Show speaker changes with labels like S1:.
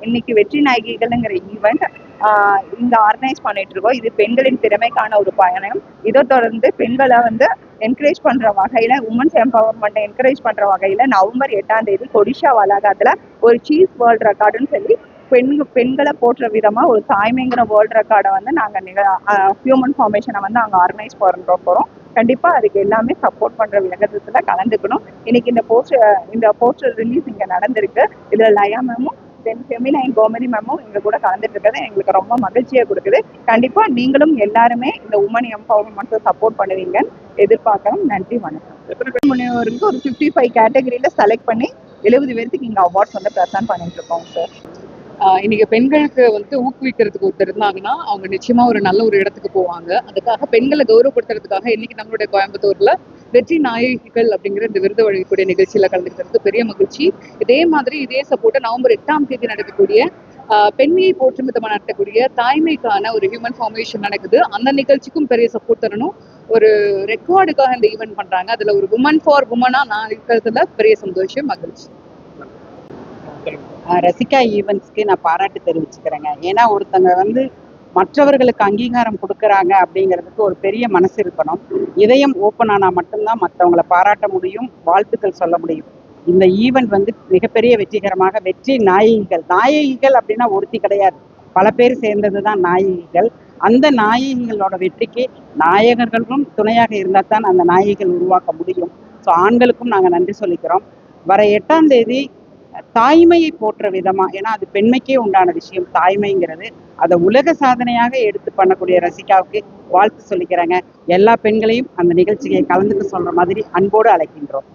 S1: இன்னைக்கு வெற்றி நாயகிகள்ங்கிற ஈவெண்ட் இங்க ஆர்கனைஸ் பண்ணிட்டு இருக்கோம். இது பெண்களின் திறமைக்கான ஒரு பயணம். இதை தொடர்ந்து பெண்களை என்கரேஜ் பண்ற வகையில, உமன்ஸ் எம்பவர்மெண்ட் என்கரேஜ் பண்ற வகையில நவம்பர் 8ஆம் தேதி கொடிஷா வளாகத்துல ஒரு சீஸ் வேர்ல்ட் ரெக்கார்டுன்னு சொல்லி பெண்களை போற்ற விதமா ஒரு தாய்மைங்கிற வேர்ல்ட் ரெக்கார்டை நாங்க ஹியூமன் ஃபார்மேஷனை அங்க ஆர்கனைஸ் போறோம். கண்டிப்பா அதுக்கு எல்லாமே சப்போர்ட் பண்ற விதத்துல கலந்துக்கணும். இன்னைக்கு இந்த போஸ்டர் ரிலீஸ் இங்க நடந்திருக்கு. இதுல லயா மேமும் ஃபெமினைன் கோமதி மேமும் எங்க கூட கலந்துட்டு இருக்கிறது எங்களுக்கு ரொம்ப மகிழ்ச்சியை கொடுக்குது. கண்டிப்பா நீங்களும் எல்லாருமே இந்த உமன் எம்பவர்மெண்ட் சப்போர்ட் பண்ணுவீங்கன்னு எதிர்பார்க்கிறோம். நன்றி, வணக்கம். முனைவருக்கு ஒரு 55 கேட்டகரியில செலக்ட் பண்ணி 70 பேருக்கு இங்க அவார்ட்ஸ் ப்ரெசென்ட் பண்ணிட்டு இருக்கோம் சார்.
S2: இன்னைக்கு பெண்களுக்கு ஊக்குவிக்கிறதுக்கு ஒருத்தர் இருந்தாங்கன்னா அவங்க நிச்சயமா ஒரு நல்ல ஒரு இடத்துக்கு போவாங்க. அதுக்காக பெண்களை கௌரவப்படுத்துறதுக்காக இன்னைக்கு நம்மளுடைய கோயம்புத்தூர்ல வெற்றி நாயகிகள் அப்படிங்கிற இந்த விருது வழங்கக்கூடிய நிகழ்ச்சியில கலந்துக்கிறது பெரிய மகிழ்ச்சி. இதே மாதிரி இதே சப்போர்ட்டை நவம்பர் 8ஆம் தேதி நடக்கக்கூடிய பெண்மையை போற்றும் விதமாக நடத்தக்கூடிய தாய்மைக்கான ஒரு ஹியூமன் ஃபார்மேஷன் நடக்குது. அந்த நிகழ்ச்சிக்கும் பெரிய சப்போர்ட் தரணும். ஒரு ரெக்கார்டுக்காக இந்த ஈவெண்ட் பண்றாங்க. அதுல ஒரு உமன் ஃபார் உமனா நான் இருக்கிறதுல பெரிய சந்தோஷம், மகிழ்ச்சி.
S3: ரசிகா ஈவெண்ட்ஸ்க்கு நான் பாராட்டு தெரிவிச்சுக்கிறேங்க. ஏன்னா ஒருத்தங்க மற்றவர்களுக்கு அங்கீகாரம் கொடுக்குறாங்க அப்படிங்கிறதுக்கு ஒரு பெரிய மனசு இருக்கணும். இதயம் ஓப்பன் ஆனால் மட்டும்தான் மற்றவங்களை பாராட்ட முடியும், வாழ்த்துக்கள் சொல்ல முடியும். இந்த ஈவெண்ட் மிகப்பெரிய வெற்றிகரமாக வெற்றி நாயகிகள் அப்படின்னா ஒருத்தி கிடையாது, பல பேர் சேர்ந்தது தான் நாயகிகள். அந்த நாயகிகளோட வெற்றிக்கு நாயகர்களும் துணையாக இருந்தால் தான் அந்த நாயகிகள் உருவாக்க முடியும். ஸோ ஆண்களுக்கும் நாங்கள் நன்றி சொல்லிக்கிறோம். வர 8ஆம் தேதி தாய்மையை போற்ற விதமா, ஏன்னா அது பெண்மைக்கே உண்டான விஷயம் தாய்மைங்கிறது, அதை உலக சாதனையாக எடுத்து பண்ணக்கூடிய ரசிகாவுக்கு வாழ்த்து சொல்லிக்கிறாங்க. எல்லா பெண்களையும் அந்த நிகழ்ச்சியை கலந்துக்க சொல்ற மாதிரி அன்போடு அழைக்கின்றோம்.